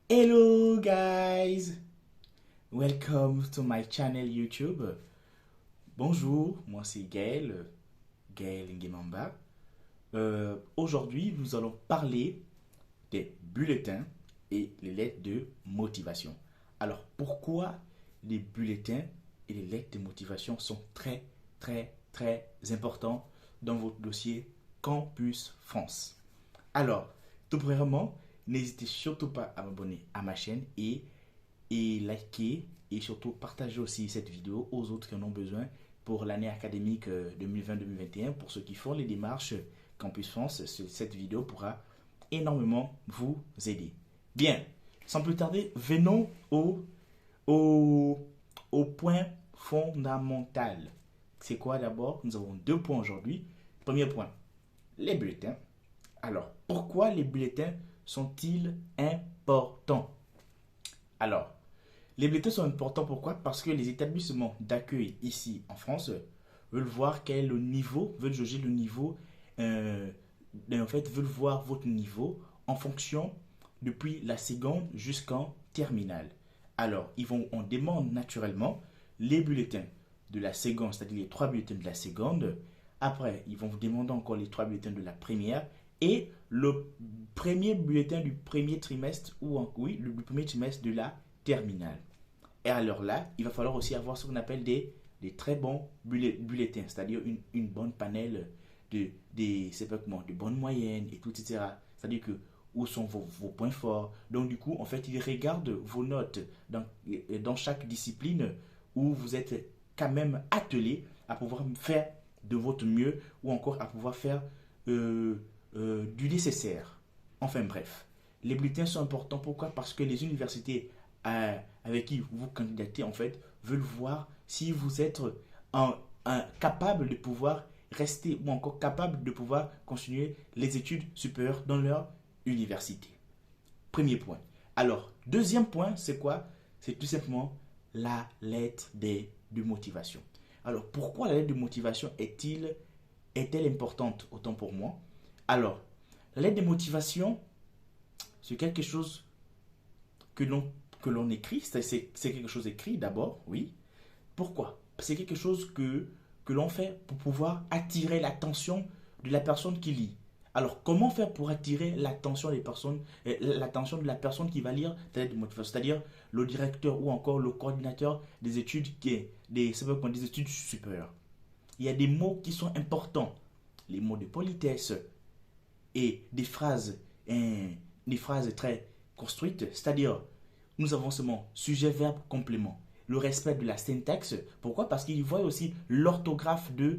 Hello guys, welcome to my channel YouTube. Bonjour, moi c'est Gaël, Gaël Nguemamba. Aujourd'hui, nous allons parler des bulletins et les lettres de motivation. Alors, pourquoi les bulletins et les lettres de motivation sont très importants dans votre dossier Campus France? Alors, tout premièrement, n'hésitez surtout pas à m'abonner à ma chaîne et liker et surtout partager aussi cette vidéo aux autres qui en ont besoin pour l'année académique 2020-2021. Pour ceux qui font les démarches Campus France, cette vidéo pourra énormément vous aider. Bien, sans plus tarder, venons au, au point fondamental. C'est quoi d'abord? Nous avons deux points aujourd'hui. Premier point, les bulletins. Alors, pourquoi les bulletins sont-ils importants? Alors, les bulletins sont importants pourquoi? Parce que les établissements d'accueil ici en France veulent voir quel est le niveau, veulent juger le niveau, euh, en fait, veulent voir votre niveau en fonction depuis la seconde jusqu'en terminale. Alors, on demande naturellement les bulletins de la seconde, c'est-à-dire les trois bulletins de la seconde. Après, ils vont vous demander encore les trois bulletins de la première et le premier bulletin du premier trimestre oui, le premier trimestre de la terminale. Et alors là, il va falloir aussi avoir ce qu'on appelle des très bons bulletins, c'est-à-dire une bonne panel de bonnes moyennes et tout, etc. C'est-à-dire que où sont vos points forts. Donc du coup, en fait, il regarde vos notes dans chaque discipline où vous êtes quand même attelé à pouvoir faire de votre mieux ou encore à pouvoir faire du nécessaire. Enfin bref, les bulletins sont importants. Pourquoi? Parce que les universités avec qui vous candidatez, en fait, veulent voir si vous êtes capable de pouvoir rester ou encore capable de pouvoir continuer les études supérieures dans leur université. Premier point. Alors, deuxième point, c'est quoi? C'est tout simplement la lettre de motivation. Alors, pourquoi la lettre de motivation est-elle importante autant pour moi? Alors, la lettre de motivation, c'est quelque chose que l'on écrit, c'est quelque chose écrit d'abord, oui. Pourquoi? C'est quelque chose que l'on fait pour pouvoir attirer l'attention de la personne qui lit. Alors, comment faire pour attirer l'attention des personnes, l'attention de la personne qui va lire ta lettre de motivation, c'est-à-dire le directeur ou encore le coordinateur des études des études supérieures. Il y a des mots qui sont importants, les mots de politesse et des phrases très construites, c'est-à-dire nous avons seulement sujet, verbe, complément. Le respect de la syntaxe. Pourquoi? Parce qu'il voit aussi l'orthographe de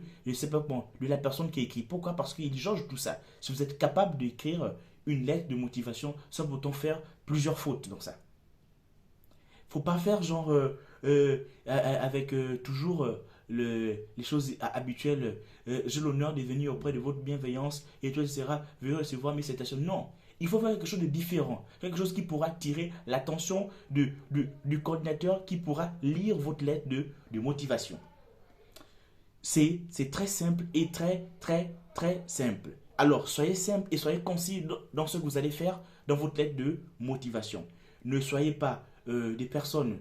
la personne qui écrit. Pourquoi? Parce qu'il jauge tout ça. Si vous êtes capable d'écrire une lettre de motivation sans pourtant faire plusieurs fautes dans ça. Faut pas faire genre avec toujours les choses habituelles. J'ai l'honneur de venir auprès de votre bienveillance et tout, etc. Veuillez recevoir mes citations. Non. Il faut faire quelque chose de différent. Quelque chose qui pourra attirer l'attention du coordinateur qui pourra lire votre lettre de motivation. C'est très simple et très simple. Alors, soyez simple et soyez concis dans ce que vous allez faire dans votre lettre de motivation. Ne soyez pas des personnes.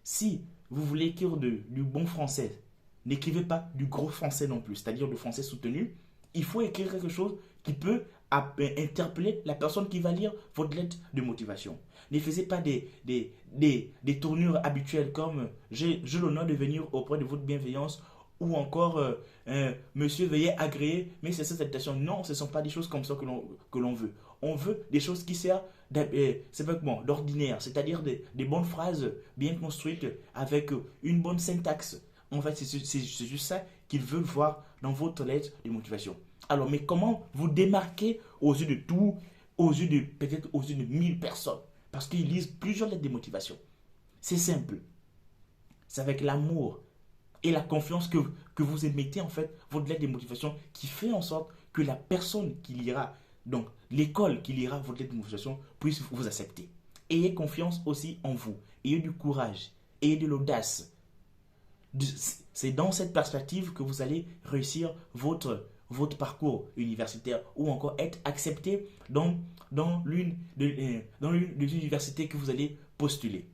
Si vous voulez écrire du bon français, n'écrivez pas du gros français non plus, c'est-à-dire du français soutenu. Il faut écrire quelque chose qui peut interpeller la personne qui va lire votre lettre de motivation. Ne faites pas des tournures habituelles comme j'ai l'honneur de venir auprès de votre bienveillance ou encore monsieur veuillez agréer mais c'est cette citation. Non, ce ne sont pas des choses comme ça que l'on veut. On veut des choses qui servent d'ordinaire, c'est-à-dire des bonnes phrases bien construites avec une bonne syntaxe. En fait, c'est juste ça qu'ils veulent voir dans votre lettre de motivation. Alors, mais comment vous démarquer aux yeux de tout, peut-être aux yeux de 1000 personnes? Parce qu'ils lisent plusieurs lettres de motivation. C'est simple. C'est avec l'amour et la confiance que vous émettez en fait votre lettre de motivation qui fait en sorte que la personne qui lira, donc l'école qui lira votre lettre de motivation, puisse vous accepter. Ayez confiance aussi en vous. Ayez du courage. Ayez de l'audace. C'est dans cette perspective que vous allez réussir votre parcours universitaire ou encore être accepté dans l'une des universités que vous allez postuler.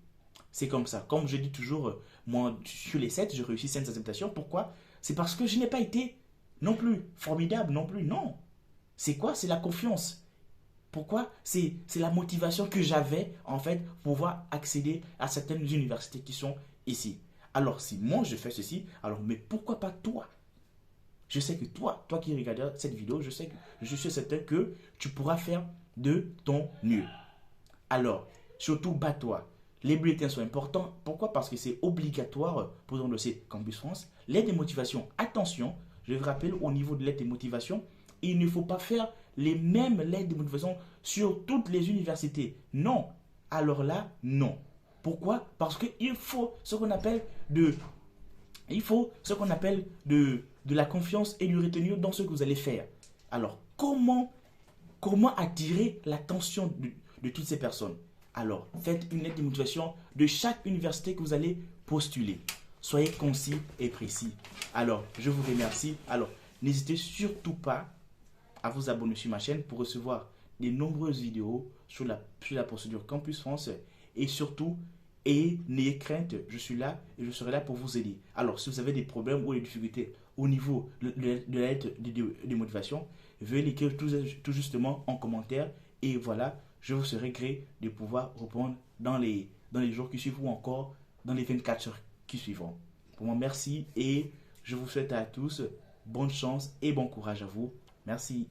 C'est comme ça. Comme je dis toujours, moi, sur les 7, je réussis 5 acceptations. Pourquoi? C'est parce que je n'ai pas été non plus formidable, non plus. Non. C'est quoi? C'est la confiance. Pourquoi? C'est la motivation que j'avais, en fait, pour pouvoir accéder à certaines universités qui sont ici. Alors, si moi, je fais ceci, alors, mais pourquoi pas toi? Je sais que toi qui regardes cette vidéo, je suis certain que tu pourras faire de ton mieux. Alors, surtout, bats-toi. Les bulletins sont importants. Pourquoi? Parce que c'est obligatoire pour le dossier Campus France. L'aide de motivation, attention, je vous rappelle au niveau de l'aide de motivation, il ne faut pas faire les mêmes lettres de motivation sur toutes les universités. Non. Alors là, non. Pourquoi? Parce qu'il faut ce qu'on appelle de la confiance et du retenue dans ce que vous allez faire. Alors, comment attirer l'attention de toutes ces personnes? Alors, faites une lettre de motivation de chaque université que vous allez postuler. Soyez concis et précis. Alors, je vous remercie. Alors, n'hésitez surtout pas à vous abonner sur ma chaîne pour recevoir de nombreuses vidéos sur la procédure Campus France. Et surtout, n'ayez crainte, je suis là et je serai là pour vous aider. Alors, si vous avez des problèmes ou des difficultés au niveau de la lettre de motivation, veuillez l'écrire tout justement en commentaire. Et voilà, je vous serai gré de pouvoir répondre dans les jours qui suivent ou encore dans les 24 heures qui suivront. Pour moi, merci et je vous souhaite à tous bonne chance et bon courage à vous. Merci.